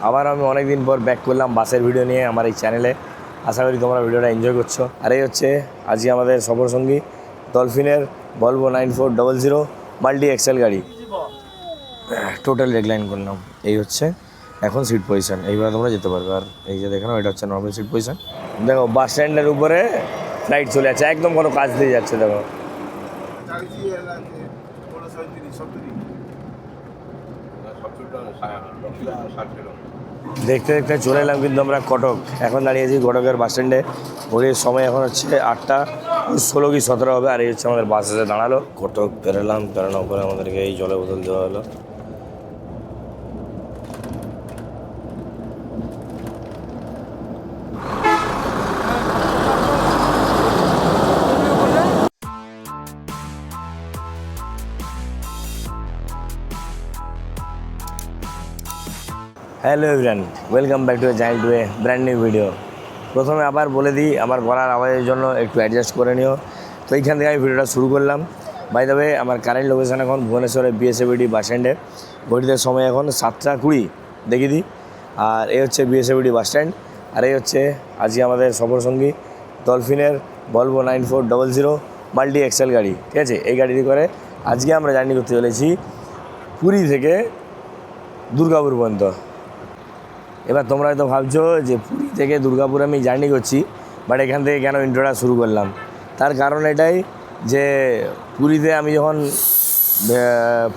আবার আমি অনেক দিন পর ব্যাক করলাম বাসের ভিডিও নিয়ে আমার এই চ্যানেলে। আশা করি তোমরা ভিডিওটা এনজয় করছো। আর এই হচ্ছে আজকে আমাদের সফরসঙ্গী ডলফিনের ভলভো 9400 মাল্টি এক্সেল গাড়ি। টোটাল রেকলাইন করলাম। এই হচ্ছে এখন সিট পজিশন, এইভাবে তোমরা যেতে পারবে। আর এই যে দেখো এটা হচ্ছে নর্মাল সিট পজিশন। দেখো বাস স্ট্যান্ডের উপরে ফ্লাইট চলে যাচ্ছে, একদম কোনো কাজ দিয়ে যাচ্ছে। দেখো দেখতে দেখতে চলে এলাম কিন্তু আমরা কটক। এখন দাঁড়িয়েছি কটকের বাস স্ট্যান্ডে। ঘড়ির সময় এখন হচ্ছে 8টা 16 কি 17 হবে। আর এই হচ্ছে আমাদের বাস এসে দাঁড়ালো। কটক বেরোলাম, বেরোনোর পরে আমাদেরকে এই জলের বোতল দেওয়া হলো। Hello everyone, welcome back to channel to A brand new video. প্রথমে আবার বলে দিই, আমার গলার আওয়াজের জন্য একটু অ্যাডজাস্ট করে নিও। তো এইখান থেকে আমি ভিডিওটা শুরু করলাম। বাই দ্য ওয়ে, আমার কারেন্ট লোকেশান এখন ভুবনেশ্বরের বিএসএবিডি বাস স্ট্যান্ডে। ঘড়িতে সময় এখন 7টা 20 দেখিয়ে দিই। আর এই হচ্ছে বিএসএবিডি বাস স্ট্যান্ড। আর এই হচ্ছে আজকে আমাদের সফরসঙ্গী ডলফিনের ভলভো 9400 মাল্টি এক্সেল গাড়ি। ঠিক আছে, এই গাড়িটি করে আজকে আমরা জার্নি করতে চলেছি পুরী থেকে দুর্গাপুর পর্যন্ত। এবার তোমরা হয়তো ভাবছো যে পুরী থেকে দুর্গাপুর আমি জার্নি করছি, বাট এখান থেকে কেন ইন্ট্রোটা শুরু করলাম। তার কারণ এটাই যে পুরীতে আমি যখন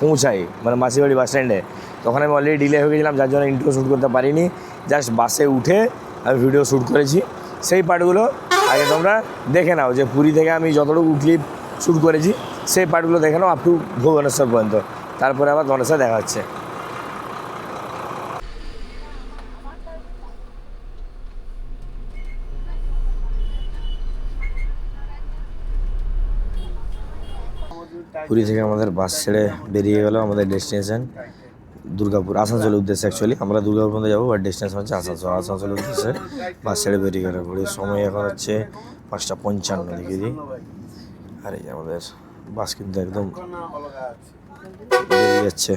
পৌঁছাই, মানে মাসিবাড়ি বাস স্ট্যান্ডে, তখন আমি অলরেডি ডিলে হয়ে গেছিলাম, যার জন্য ইন্ট্রো শ্যুট করতে পারিনি। জাস্ট বাসে উঠে আমি ভিডিও শ্যুট করেছি। সেই পার্টগুলো আগে তোমরা দেখে নাও, যে পুরী থেকে আমি যতটুকু ক্লিপ শ্যুট করেছি সেই পার্টগুলো দেখে নাও আপ টু ভুবনেশ্বর পর্যন্ত। তারপরে আবার তোমার সাথে দেখা হচ্ছে। পুরী থেকে আমাদের বাস ছেড়ে বেরিয়ে গেল আমাদের ডেস্টিনেশন দুর্গাপুর, আসানসোলের উদ্দেশ্যে। অ্যাকচুয়ালি আমরা দুর্গাপুর পর্যন্ত যাবো, বাট ডেস্টিনেশন হচ্ছে আসানসোলের উদ্দেশ্যে বাস ছেড়ে বেরিয়ে গেল। ঘড়ির সময় এখন হচ্ছে 5টা 55 দেখিয়ে দিই। আর এই আমাদের বাস কিন্তু একদম বেরিয়ে যাচ্ছে।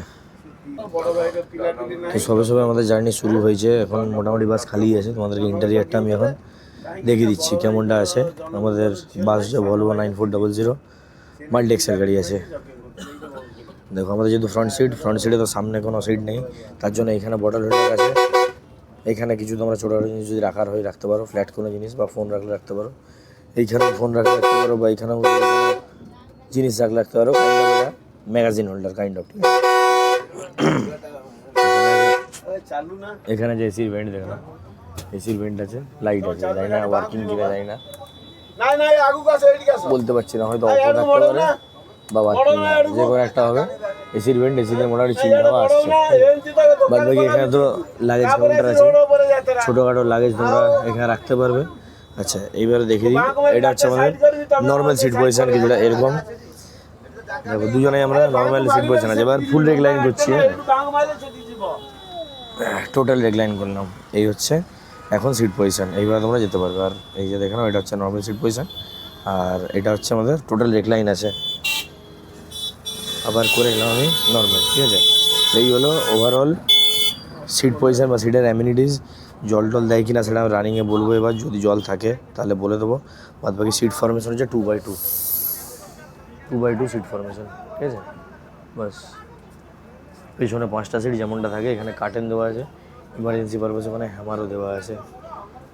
তো সবে সবে আমাদের জার্নি শুরু হয়েছে। এখন মোটামুটি বাস খালি আছে। তোমাদেরকে ইন্টেরিয়রটা আমি এখন দেখিয়ে দিচ্ছি কেমনটা আছে। আমাদের বাস যে ভলভো 9400 মাল্টি এক্সেল গাড়ি আছে। দেখো আমাদের যেহেতু ফ্রন্ট সিটে তো সামনে কোনো সিট নেই, তার জন্য এখানে বটল হোল্ডার আছে। এখানে কিছু তোমরা ছোটো জিনিস যদি রাখার হয় রাখতে পারো, ফ্ল্যাট কোনো জিনিস বা ফোন রাখলে রাখতে পারো। এইখানেও ফোন রাখলে রাখতে পারো, বা এইখানেও জিনিস রাখলে রাখতে পারো। কাইন্ড অফ এটা ম্যাগাজিন হোল্ডার কাইন্ড অফ। ঠিক আছে, এখানে যে এসির ভেন্ট দেখো, এসির ভেন্ট আছে, লাইট আছে, জানি না ওয়ার্কিং কিনা, জানি না, বলতে পারছি না। হয়তো অফ থাকতে পারে বা ওয়ার্কিং, যে কোনো একটা হবে। এসির ভেন্ট, এসিতে মোটামুটি চিল হাওয়া আসছে। বাদ বাকি এখানে তো লাগেজ কাউন্টার আছে, ছোটোখাটো লাগেজ তোমরা এখানে রাখতে পারবে। আচ্ছা, এইবারে দেখে দিই। এটা হচ্ছে আমাদের নর্মাল সিট পজিশন, কিছুটা এরকম। দেখো দুজনেই আমরা নর্মাল সিট পজিশন আছে। এবার ফুল রেকলাইন করছি, টোটাল রেকলাইন করলাম। এই হচ্ছে এখন সিট পজিশন, এইভাবে তোমরা যেতে পারবে। আর এই যে দেখো এটা হচ্ছে নর্মাল সিট পজিশন, আর এটা হচ্ছে আমাদের টোটাল রেকলাইন আছে। আবার করে নিলাম আমি নর্মাল। ঠিক আছে, এই হলো ওভারঅল সিট পজিশন বা সিটের অ্যামিনিটিস। জল টল দেয় কিনা সেটা আমি রানিংয়ে বলবো। এবার যদি জল থাকে তাহলে বলে দেবো। বাদ বাকি সিট ফরমেশন হচ্ছে 2x2 সিট ফরমেশন। ঠিক আছে, বাস পেছনে 5টা সিট যেমনটা থাকে। এখানে কার্টেন দেওয়া আছে, ইমার্জেন্সি পারপাসে ওখানে হ্যামারও দেওয়া আছে।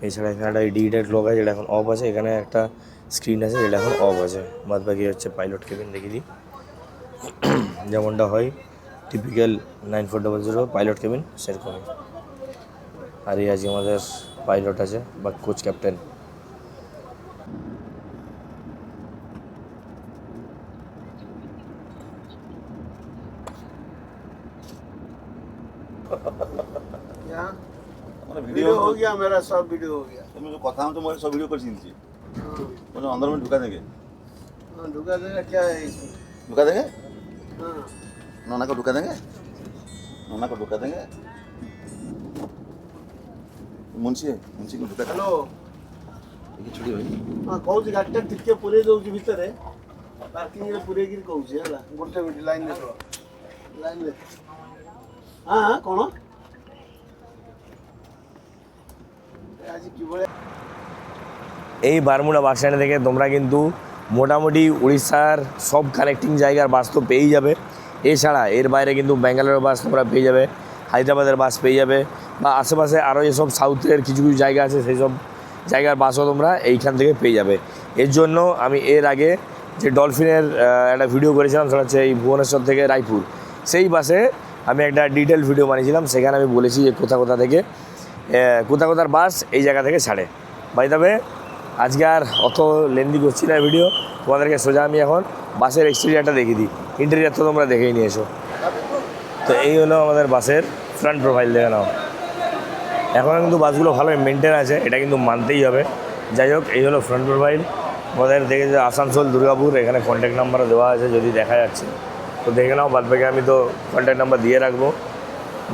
এছাড়া এখানে একটা ডিটেক্ট লক আছে, যেটা এখন অফ আছে। এখানে একটা স্ক্রিন আছে, যেটা এখন অফ আছে। বাদ বাকি হচ্ছে পাইলট কেবিন দেখিয়ে দিই, যেমনটা হয় টিপিক্যাল 9400 পাইলট কেবিন সেরকমই। আর এই আজকে আমাদের পাইলট আছে বা কোচ ক্যাপ্টেন। वीडियो हो गया मेरा, सब वीडियो हो गया। तो मुझे कथा हम तो सब वीडियो कर सीन थी। मुझे अंदर में ढुका देंगे। हां ढुका देगा, क्या है इसमें? ढुका देंगे? हां नोना को ढुका देंगे, नोना को ढुका देंगे। मुंशी को ढुका। हेलो ये छुड़ी होई। हां कहू जी गाड़ी टिके पुरे दउ जी भीतर है, पार्किंग रे पुरे गिर कहू जी। हला गोटे मिनिट लाइन ले। हां हां कोन এই বারমুড়া বাস স্ট্যান্ড থেকে তোমরা কিন্তু মোটামুটি উড়িষ্যার সব কানেক্টিং জায়গার বাস তো পেয়েই যাবে। এছাড়া এর বাইরে কিন্তু ব্যাঙ্গালোরের বাস তোমরা পেয়ে যাবে, হায়দ্রাবাদের বাস পেয়ে যাবে, বা আশেপাশে আরও যেসব সাউথের কিছু কিছু জায়গা আছে সেই সব জায়গার বাসও তোমরা এইখান থেকে পেয়ে যাবে। এর জন্য আমি এর আগে যে ডলফিনের একটা ভিডিও করেছিলাম, সেটা হচ্ছে এই ভুবনেশ্বর থেকে রায়পুর, সেই বাসে আমি একটা ডিটেল ভিডিও বানিয়েছিলাম। সেখানে আমি বলেছি যে কোথার বাস এই জায়গা থেকে ছাড়ে। বাই দ্য ওয়ে, আজকে আর অত লেন্দি করছি না ভিডিও, তোমাদেরকে সোজা আমি এখন বাসের এক্সটেরিয়ারটা দেখিয়ে দিই। ইন্টেরিয়ার তো তোমরা দেখেই নিয়ে এসো। তো এই হলো আমাদের বাসের ফ্রন্ট প্রোফাইল, দেখে নাও। এখন কিন্তু বাসগুলো ভালো মেনটেন আছে, এটা কিন্তু মানতেই হবে। যাই হোক, এই হলো ফ্রন্ট প্রোফাইল আমাদের। দেখে যে আসানসোল দুর্গাপুর, এখানে কন্ট্যাক্ট নাম্বারও দেওয়া আছে, যদি দেখা যাচ্ছে তো দেখে নাও। বাদ বাকি আমি তো কন্ট্যাক্ট নাম্বার দিয়ে রাখবো।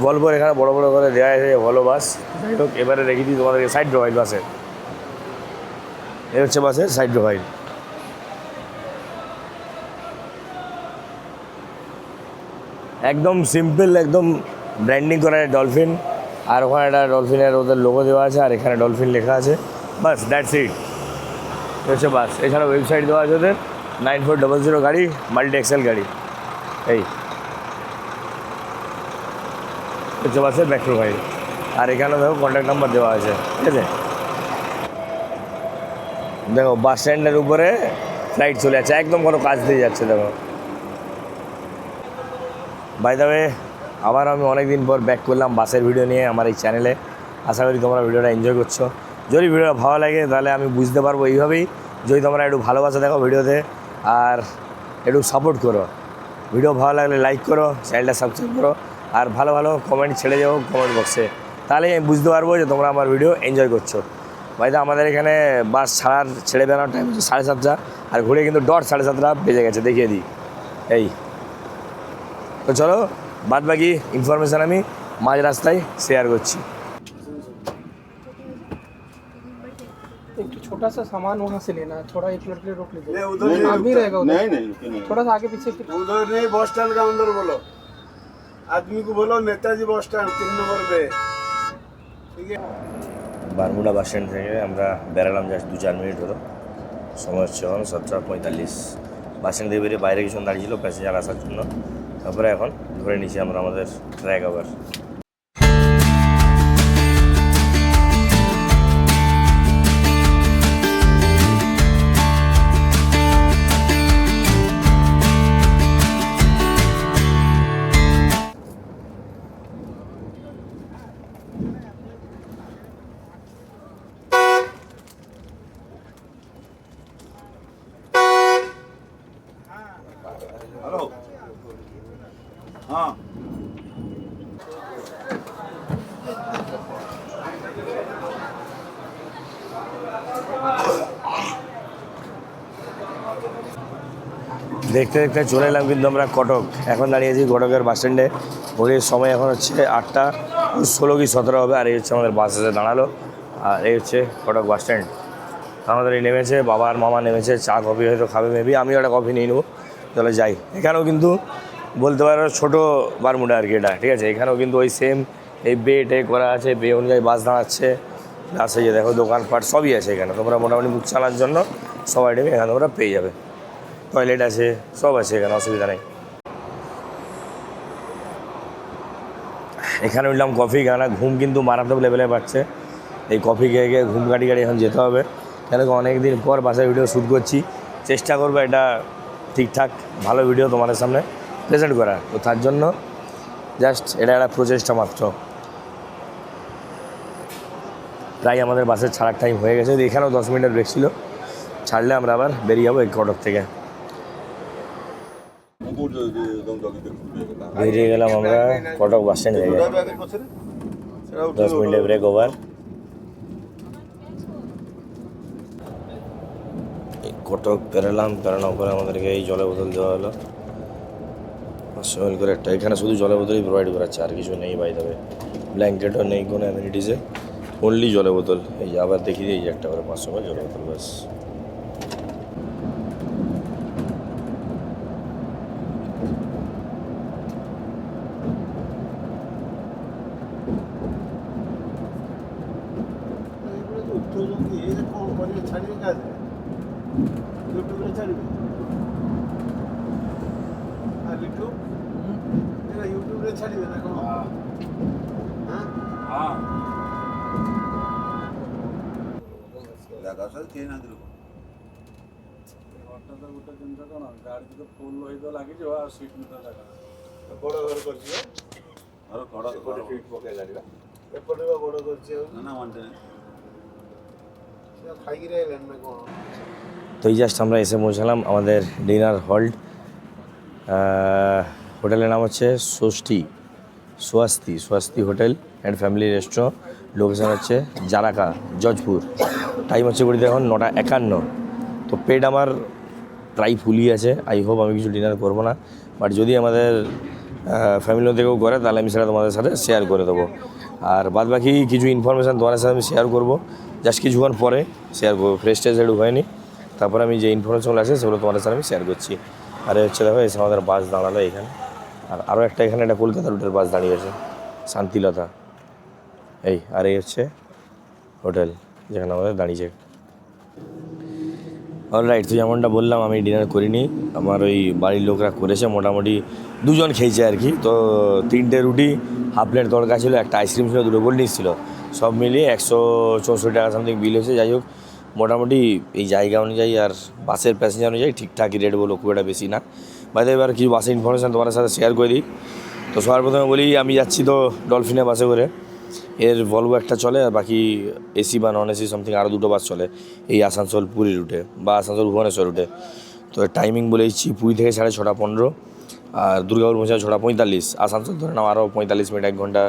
ভলভোর এখানে বড় বড় করে দেওয়া আছে, ভলভো বাস। যাই হোক, এবারে রেখে দিই তোমাদেরকে সাইড প্রোফাইল বাসের। এই হচ্ছে বাসের সাইড প্রোফাইল। একদম সিম্পল, একদম ব্র্যান্ডিং করা ডলফিন, আর ওখানে একটা ডলফিনের ওদের লোগো দেওয়া আছে, আর এখানে ডলফিন লেখা আছে। বাস, দ্যাটস ইট। হচ্ছে বাস। এছাড়া ওয়েবসাইট দেওয়া আছে ওদের, 9400 গাড়ি, মাল্টি এক্সেল গাড়ি। এই হচ্ছে বাসের ব্যাক প্রোফাইল। আর এখানেও দেখো কন্ট্যাক্ট নাম্বার দেওয়া আছে, ঠিক আছে। দেখো বাস স্ট্যান্ডের উপরে ফ্লাইট চলে যাচ্ছে, একদম কোনো কাজ দিয়ে যাচ্ছে। দেখো, বাই দ্য ওয়ে, আবার আমি অনেক দিন পর ব্যাক করলাম বাসের ভিডিও নিয়ে আমার এই চ্যানেলে। আশা করি তোমরা ভিডিওটা এনজয় করছো। যদি ভিডিওটা ভালো লাগে তাহলে আমি বুঝতে পারবো এইভাবেই, যদি তোমরা একটু ভালোবাসা দেখো ভিডিওতে আর একটু সাপোর্ট করো। ভিডিও ভালো লাগলে লাইক করো, চ্যানেলটা সাবস্ক্রাইব করো, আর ভালো ভালো কমেন্ট ছেড়ে যাও কমেন্ট বক্সে। তাহলে আমি বুঝতে পারবো যে তোমরা আমার ভিডিও এনজয় করছো। বাইদা আমাদের এখানে বাস ছেড়ে বেরোনোর টাইম হচ্ছে 7:30, আর ঘুরে কিন্তু ডট 7:30 বেজে গেছে, দেখিয়ে দিই। এই তো চলো, বাদ বাকি ইনফরমেশান আমি মাঝ রাস্তায় শেয়ার করছি। एक छोटा सा सामान वहाँ से लेना है, थोड़ा 1 मिनट के लिए रोक लीजिए। नहीं, उधर नहीं आदमी रुकता। रहेगा उधर, नहीं नहीं रुकिए नहीं। थोड़ा सा आगे पीछे उधर नहीं, बस स्टैंड का अंदर बोलो। आदमी को बोलो नेताजी बस स्टैंड 3 नंबर पे, ठीक है। বারমুড়া বাস স্ট্যান্ড থেকে আমরা বেরালাম জাস্ট 2-4 মিনিট হলো। সময় হচ্ছে এখন 7:45। বাস স্ট্যান্ড থেকে বেরিয়ে বাইরে কিছুক্ষণ দাঁড়িয়েছিল প্যাসেঞ্জার আসার জন্য। তারপরে এখন ধরে নিয়েছি আমরা আমাদের ট্র্যাক আবার। हेलो। हाँ। দেখতে দেখতে চলে এলাম কিন্তু আমরা কটক। এখন দাঁড়িয়েছি কটকের বাস স্ট্যান্ডে। ঘড়ির সময় এখন হচ্ছে 8:16 কি 17 হবে। আর এই হচ্ছে আমাদের বাস এসে দাঁড়ালো, আর এই হচ্ছে কটক বাস স্ট্যান্ড। আমাদের এই নেমেছে, বাবা আর মামা নেমেছে, চা কফি হয়তো খাবে মেবি, আমিও একটা কফি নিয়ে নেবো। চলে যাই। এখানেও কিন্তু বলতে পারো ছোটো বারমুডা আর কি এটা, ঠিক আছে। এখানেও কিন্তু ওই সেম এই বে করা আছে, বে অনুযায়ী বাস দাঁড়াচ্ছে। প্লাস এই যে দেখো দোকানপাট সবই আছে এখানে। তোমরা মোটামুটি মুখ চালার জন্য সব আইটেম এখানে তোমরা পেয়ে যাবে। টয়লেট আছে, সব আছে এখানে, অসুবিধা নেই। এখানে উঠলাম কফি, কেননা ঘুম কিন্তু মারাত্মক লেভেলে পাচ্ছে। এই কফি খেয়ে খেয়ে ঘুম কাটি এখন যেতে হবে। কেন অনেক দিন পর বাসায় ভিডিও শ্যুট করছি, চেষ্টা করবো এটা ঠিকঠাক ভালো ভিডিও তোমাদের সামনে প্রেজেন্ট করার। তো তার জন্য জাস্ট এটা একটা প্রচেষ্টা মাত্র। প্রায় আমাদের বাসের ছাড়ার টাইম হয়ে গেছে। এখানেও 10 মিনিটের ব্রেক ছিল, ছাড়লে আমরা আবার বেরিয়ে যাবো এই কটক থেকে। বেরিয়ে গেলাম আমরা কটক বাস স্ট্যান্ড থেকে। 10 মিনিটের ব্রেক ওভার। কটক বেরোলাম, বেরোনোর পরে আমাদেরকে এই জলের বোতল দেওয়া হলো 500 ml করে একটা। এখানে শুধু জলের বোতলই প্রোভাইড করাচ্ছে, আর কিছু নেই বাই দেবে। ব্ল্যাঙ্কেটও নেই কোনো অ্যামিনিটিসে, অনলি জলের বোতল। এই যে আবার দেখিয়ে দিই, এই যে একটা করে 500 ml জলের বোতল, ব্যাস। କି ଏଇରେ କ'ଣ କରିବେ ଛାଡ଼ିବେ କାହାରେ ୟୁଟ୍ୟୁବରେ ଛାଡ଼ିବେ ଆଉ ୟୁଟ୍ୟୁବ ଏଇଟା ୟୁଟ୍ୟୁବରେ ଛାଡ଼ିବେ ନା କ'ଣ ହାଁ ଜାଗା ସାର୍ କେହି ନାହାନ୍ତି ଲୋକ ହଠାତ୍ ଗୋଟେ ଜିନିଷ କ'ଣ ଗାଡ଼ି ଯଦି ଫୁଲ୍ ହେଇତ ଲାଗିଯିବ ଆଉ ସିଟ୍ ଭିତରେ ଜାଗା ବଡ଼ ଘର କରିଛି ଘର କଡ଼ ଏପଟେ ଫିଟ୍ ପକେଇ ଲାଗିଲା ଏପଟେ ବା ବଡ଼ କରିଛି ଆଉ ନା না ওয়ান ସେ ଖାଇକିରି ଆଇଲେଣି ନା କ'ଣ তো এই জাস্ট আমরা এসে পৌঁছালাম আমাদের ডিনার হল্ট হোটেলের নাম হচ্ছে স্বস্তি hotel and family restaurant location হচ্ছে জারাকা জজপুর টাইম হচ্ছে ঘড়িতে এখন 9:51 তো পেট আমার প্রায় ফুলই আছে আই হোপ আমি কিছু ডিনার করবো না বাট যদি আমাদের ফ্যামিলি থেকেও করে তাহলে আমি সেটা তোমাদের সাথে শেয়ার করে দেবো আর বাদ বাকি কিছু ইনফরমেশান তোমাদের সাথে আমি শেয়ার করবো জাস্ট কিছুক্ষণ পরে শেয়ার করবো ফ্রেশ ট্রেশ একটু হয়নি তারপরে আমি যে ইনফরমেশনগুলো আছে সেগুলো তোমাদের সাথে আমি শেয়ার করছি আর হচ্ছে দেখো এসে আমাদের বাস দাঁড়ালো এখানে আর আরও একটা এখানে একটা কলকাতা রুটের বাস দাঁড়িয়ে আছে শান্তিলতা এই আর এই হচ্ছে হোটেল যেখানে আমাদের দাঁড়িয়েছে অলরাইট তো যেমনটা বললাম আমি ডিনার করিনি আমার ওই বাড়ির লোকরা করেছে মোটামুটি দুজন খেয়েছে আর কি তো 3টে রুটি হাফ প্লেট তড়কা ছিল একটা আইসক্রিম ছিল 2টো কোল্ড ড্রিঙ্কস ছিল সব মিলিয়ে 164 টাকা সামথিং বিল হয়েছে যাই হোক মোটামুটি এই জায়গা অনুযায়ী আর বাসের প্যাসেঞ্জার অনুযায়ী ঠিকঠাকই রেট বলো খুব একটা বেশি না বাইরে এবার কিছু বাসের ইনফরমেশান তোমাদের সাথে শেয়ার করে দিই তো সবার প্রথমে বলি আমি যাচ্ছি তো ডলফিনে বাসে করে এর ভলভো একটা চলে আর বাকি এসি বা নন এসি সামথিং আরও 2টো বাস চলে এই আসানসোল পুরী রুটে বা আসানসোল ভুবনেশ্বর রুটে তো টাইমিং বলে দিচ্ছি পুরী থেকে 6:15 আর দুর্গাপুর পৌঁছায় 6:45 আসানসোল ধরে নাও আরও 45 মিনিট 1 ঘন্টা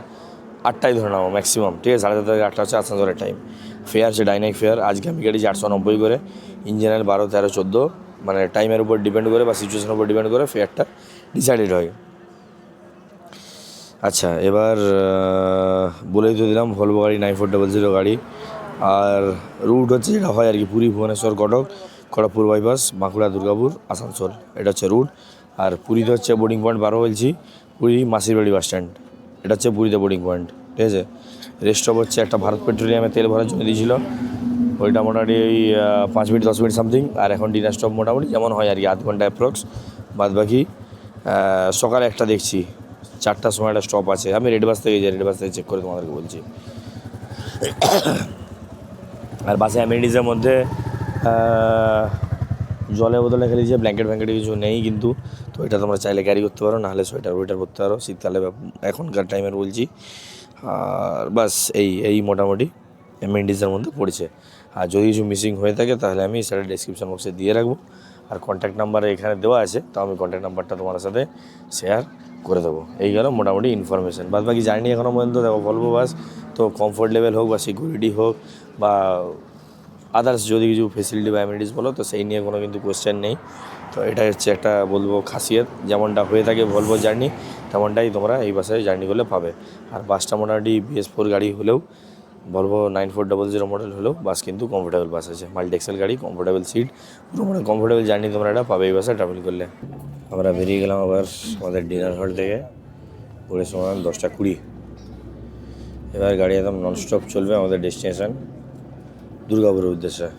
8টায় ধরে নাও ম্যাক্সিমাম ঠিক আছে 7:30 থেকে 8টা হচ্ছে আসানসোলের টাইম ফেয়ার হচ্ছে ডাইনামিক ফেয়ার আজকে আমি কেটেছি 890 করে ইন জেনারেল 12, 13, 14 মানে টাইমের উপর ডিপেন্ড করে বা সিচুয়েশনের উপর ডিপেন্ড করে ফেয়ারটা ডিসাইডেড হয় আচ্ছা এবার বলেই তো দিলাম ভলভো গাড়ি 9400 গাড়ি আর রুট হচ্ছে যেটা হয় আর কি পুরী ভুবনেশ্বর কটক খড়গপুর বাইপাস বাঁকুড়া দুর্গাপুর আসানসোল এটা হচ্ছে রুট আর পুরীতে হচ্ছে বোর্ডিং পয়েন্ট 12 বলছি পুরী মাসির বাড়ি বাস স্ট্যান্ড এটা হচ্ছে পুরীতে বোর্ডিং পয়েন্ট ঠিক আছে রেস্ট স্টপ হচ্ছে একটা ভারত পেট্রোলিয়ামে তেল ভরার জন্য দিয়েছিল ওইটা মোটামুটি ওই 5 মিনিট 10 মিনিট সামথিং আর এখন ডিনার স্টপ মোটামুটি যেমন হয় আর কি আধ ঘন্টা অ্যাপ্রক্স বাদ বাকি সকালে একটা দেখছি 4টার সময় একটা স্টপ আছে আমি রেড বাস থেকে যাই রেড বাস থেকে চেক করে তোমাদেরকে বলছি আর বাসে অ্যামিনিটিসের মধ্যে জলের বোতলে খেলে যে ব্ল্যাঙ্কেট ফ্যাঙ্কেট কিছু নেই কিন্তু তো এটা তোমরা চাইলে ক্যারি করতে পারো নাহলে সোয়েটার ওয়েটার পরতে পারো শীতকালে এখনকার টাইমের বলছি আর বাস এই মোটামুটি অ্যামিনিটিসের মধ্যে পড়েছে আর যদি কিছু মিসিং হয়ে থাকে তাহলে আমি সেটা ডেসক্রিপশন বক্সে দিয়ে রাখবো আর কন্ট্যাক্ট নাম্বার এখানে দেওয়া আছে তো আমি কন্ট্যাক্ট নাম্বারটা তোমার সাথে শেয়ার করে দেবো এই গেল মোটামুটি ইনফরমেশান বাদ বাকি জার্নি এখনও পর্যন্ত দেখো ভলভো বাস তো কমফোর্ট লেভেল হোক বা সিকিউরিটি হোক বা আদার্স যদি কিছু ফেসিলিটি বা অ্যামিনিটিস বলো তো সেই নিয়ে কোনো কিন্তু কোয়েশ্চেন নেই তো এটা হচ্ছে একটা বলবো খাসিয়ত যেমনটা হয়ে থাকে ভলভো জার্নি তেমনটাই তোমরা এই বাসে জার্নি করলে পাবে আর বাসটা মোটামুটি BS4 গাড়ি হলেও ভলভো 9400 মডেল হলেও বাস কিন্তু কমফোর্টেবল বাস আছে মাল্টি এক্সেল গাড়ি কমফোর্টেবল সিট পুরো মানে কমফোর্টেবল জার্নি তোমরা এটা পাবে এই বাসে ট্রাভেল করলে আমরা বেরিয়ে গেলাম আবার আমাদের ডিনার হল থেকে পুরো সময় 10:20 এবার গাড়ি একদম ননস্টপ চলবে আমাদের ডেস্টিনেশন দুর্গাপুরের উদ্দেশ্যে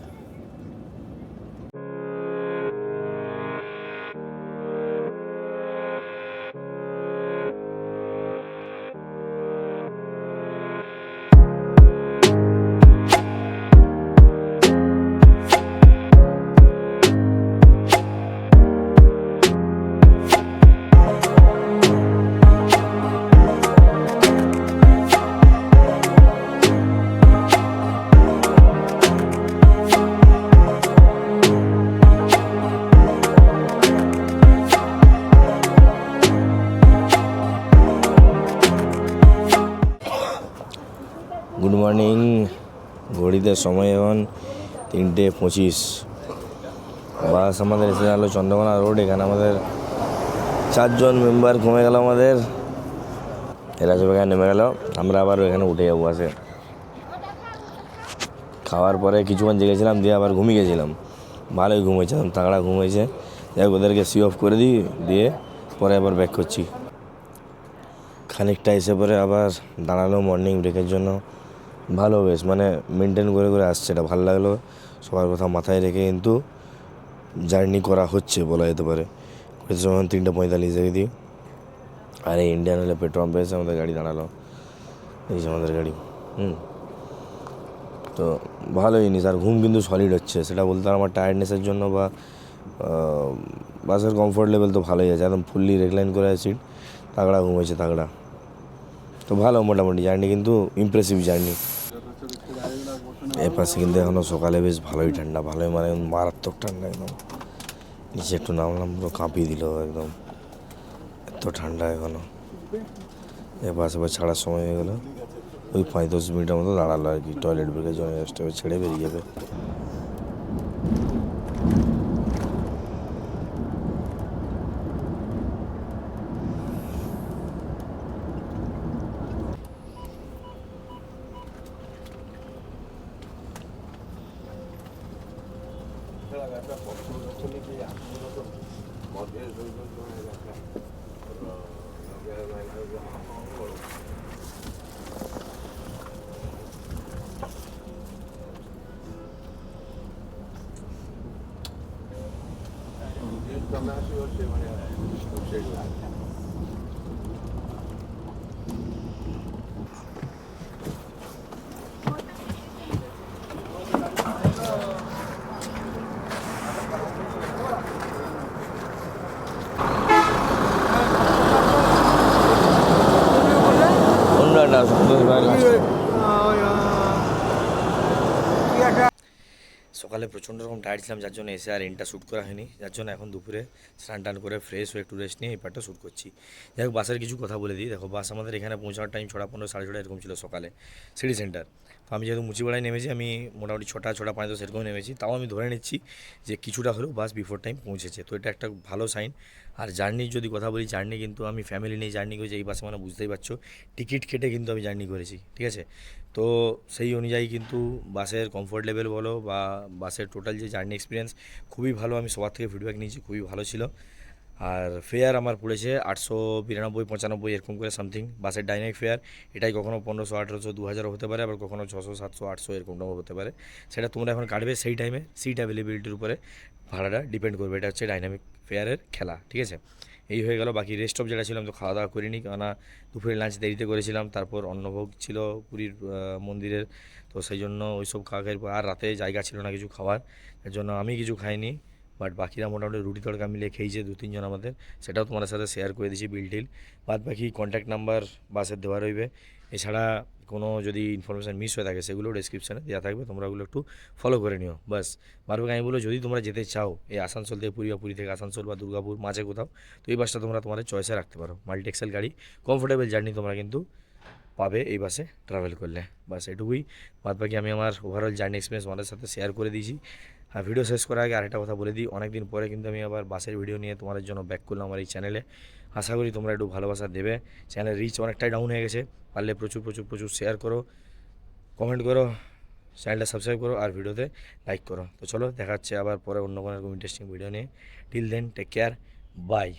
গুড মর্নিং ঘড়িতে সময় এখন 3:25 বাস আমাদের এসে গেলো চন্দ্রকোনা রোড এখানে আমাদের 4 জন মেম্বার কমে গেল আমাদের এরা সব এখানে নেমে গেল আমরা আবার এখানে উঠে যাবো বাসে খাওয়ার পরে কিছুক্ষণ জেগেছিলাম দিয়ে আবার ঘুমিয়ে গেছিলাম ভালোই ঘুমিয়েছিলাম তাগড়া ঘুমিয়েছে যাই ওদেরকে সুইচ অফ করে দিই দিয়ে পরে আবার ব্যাক করছি খানিকটা এসে পরে আবার দাঁড়ালো মর্নিং ব্রেকের জন্য ভালো বেশ, মানে মেনটেন করে করে আসছে, এটা ভালো লাগলো। সবার কথা মাথায় রেখে কিন্তু জার্নি করা হচ্ছে বলা যেতে পারে। করেছে যখন 3:45 দেখে দিই, আর এই ইন্ডিয়ান হলে পেট্রোল পাম্পে এসে আমাদের গাড়ি দাঁড়ালো, এই যে আমাদের গাড়ি। তো ভালো জিনিস। আর ঘুম কিন্তু সলিড হচ্ছে, সেটা বলতে আমার টায়ার্ডনেসের জন্য বা বাসের কমফোর্ট লেভেল তো ভালোই আছে, একদম ফুললি রেকলাইন করে সিট, তাগড়া ঘুম হয়েছে তাগড়া। তো ভালো মোটামুটি জার্নি, কিন্তু ইমপ্রেসিভ জার্নি। এর পাশে কিন্তু এখনও সকালে বেশ ভালোই ঠান্ডা, ভালোই মানে মারাত্মক ঠান্ডা একদম। নিচে একটু নামলাম, পুরো কাঁপিয়ে দিল একদম, এত ঠান্ডা এখনও। এর পাশে আবার ছাড়ার সময় হয়ে গেলো, ওই 5-10 মিনিটের মতো দাঁড়ালো আর কি, টয়লেট ব্রেকের জন্য স্টপে ছেড়ে বেরিয়ে যাবে। সকালে প্রচণ্ড রকম টায়ার্ড ছিলাম, যার জন্য এসে আর এন্ডটা শ্যুট করা হয়নি, যার জন্য এখন দুপুরে স্নান টান করে ফ্রেশ হয়ে একটু রেস্ট নিয়ে এই পার্টটা শ্যুট করছি। যাই হোক, বাসের কিছু কথা বলে দিই। দেখো, বাস আমাদের এখানে পৌঁছানোর টাইম 6:15 6:30 এরকম ছিল সকালে, সিটি সেন্টার। তো আমি যেহেতু মুচিপাড়ায় নেমেছি, আমি মোটামুটি 6:05 এরকম নেমেছি, তাও আমি ধরে নিচ্ছি যে কিছুটা হলেও বাস বিফোর টাইম পৌঁছেছে। তো এটা একটা ভালো সাইন। আর জার্নির যদি কথা বলি, জার্নি কিন্তু আমি ফ্যামিলি নিয়ে জার্নি করেছি এই বাসে, মানে বুঝতেই পারছো টিকিট কেটে কিন্তু আমি জার্নি করেছি, ঠিক আছে। তো সেই অনুযায়ী কিন্তু বাসের কমফোর্ট লেভেল বলো বা বাসের টোটাল যে জার্নি এক্সপিরিয়েন্স খুবই ভালো। আমি সবার থেকে ফিডব্যাক নিয়েছি, খুবই ভালো ছিল। আর ফেয়ার আমার পড়েছে 892-95 এরকম করে সামথিং বাসের ডাইনামিক ফেয়ার। এটাই কখনো 1500 1800 2000 হতে পারে, আবার কখনো 600 700 800 এরকমটাও হতে পারে। সেটা তোমরা এখন কাটবে সেই টাইমে, সিট অ্যাভেলেবিলিটির উপরে ভাড়াটা ডিপেন্ড করবে। এটা হচ্ছে ডাইনামিক ফেয়ারের খেলা, ঠিক আছে। এই হয়ে গেল। বাকি রেস্ট অফ যেটা ছিলাম, তো খাওয়া দাওয়া করিনি, কেননা দুপুরে লাঞ্চ দেরিতে করেছিলাম, তারপর অন্নভোগ ছিল পুরীর মন্দিরের, তো সেই জন্য ওইসব খাওয়া খাওয়ার পর আর রাতে জায়গা ছিল না কিছু খাওয়ার, এর জন্য আমি কিছু খাইনি। বাট বাকিরা মোটামুটি রুটি তড়কা মিলিয়ে খেয়েছে 2-3 জন আমাদের, সেটাও তোমাদের সাথে শেয়ার করে দিয়েছি বিল টিল। বাদ বাকি কন্ট্যাক্ট নাম্বার বাসের দেওয়া রইবে। এছাড়া কোনো যদি ইনফরমেশান মিস হয়ে থাকে সেগুলো ডেসক্রিপশানে দেওয়া থাকবে, তোমরা ওগুলো একটু ফলো করে নিও বাস। বারবার আমি বলো, যদি তোমরা যেতে চাও এই আসানসোল থেকে পুরী বা পুরী থেকে আসানসোল বা দুর্গাপুর মাঝে কোথাও, তো এই বাসটা তোমরা তোমাদের চয়েসে রাখতে পারো। মাল্টি এক্সেল গাড়ি, কমফোর্টেবল জার্নি তোমরা কিন্তু পাবে এই বাসে ট্রাভেল করলে। বাস এটুকুই। বাদ বাকি আমি আমার ওভারঅল জার্নি এক্সপিরিয়েন্স তোমাদের সাথে শেয়ার করে দিয়েছি। আর ভিডিও শেষ করার আগে আরেকটা কথা বলে দিই, অনেক দিন পরে কিন্তু আমি আবার বাসের ভিডিও নিয়ে তোমাদের জন্য ব্যাক করলাম আমার এই চ্যানেলে। আশা করি তোমরা একটু ভালোবাসা দেবে। চ্যানেলের রিচ অনেকটাই ডাউন হয়ে গেছে, পারলে প্রচুর প্রচুর প্রচুর শেয়ার করো, কমেন্ট করো, চ্যানেলটা সাবস্ক্রাইব করো আর ভিডিওতে লাইক করো। তো চলো, দেখা হচ্ছে আবার পরে অন্য কোনো এরকম ইন্টারেস্টিং ভিডিও নিয়ে। Till then, take care, by.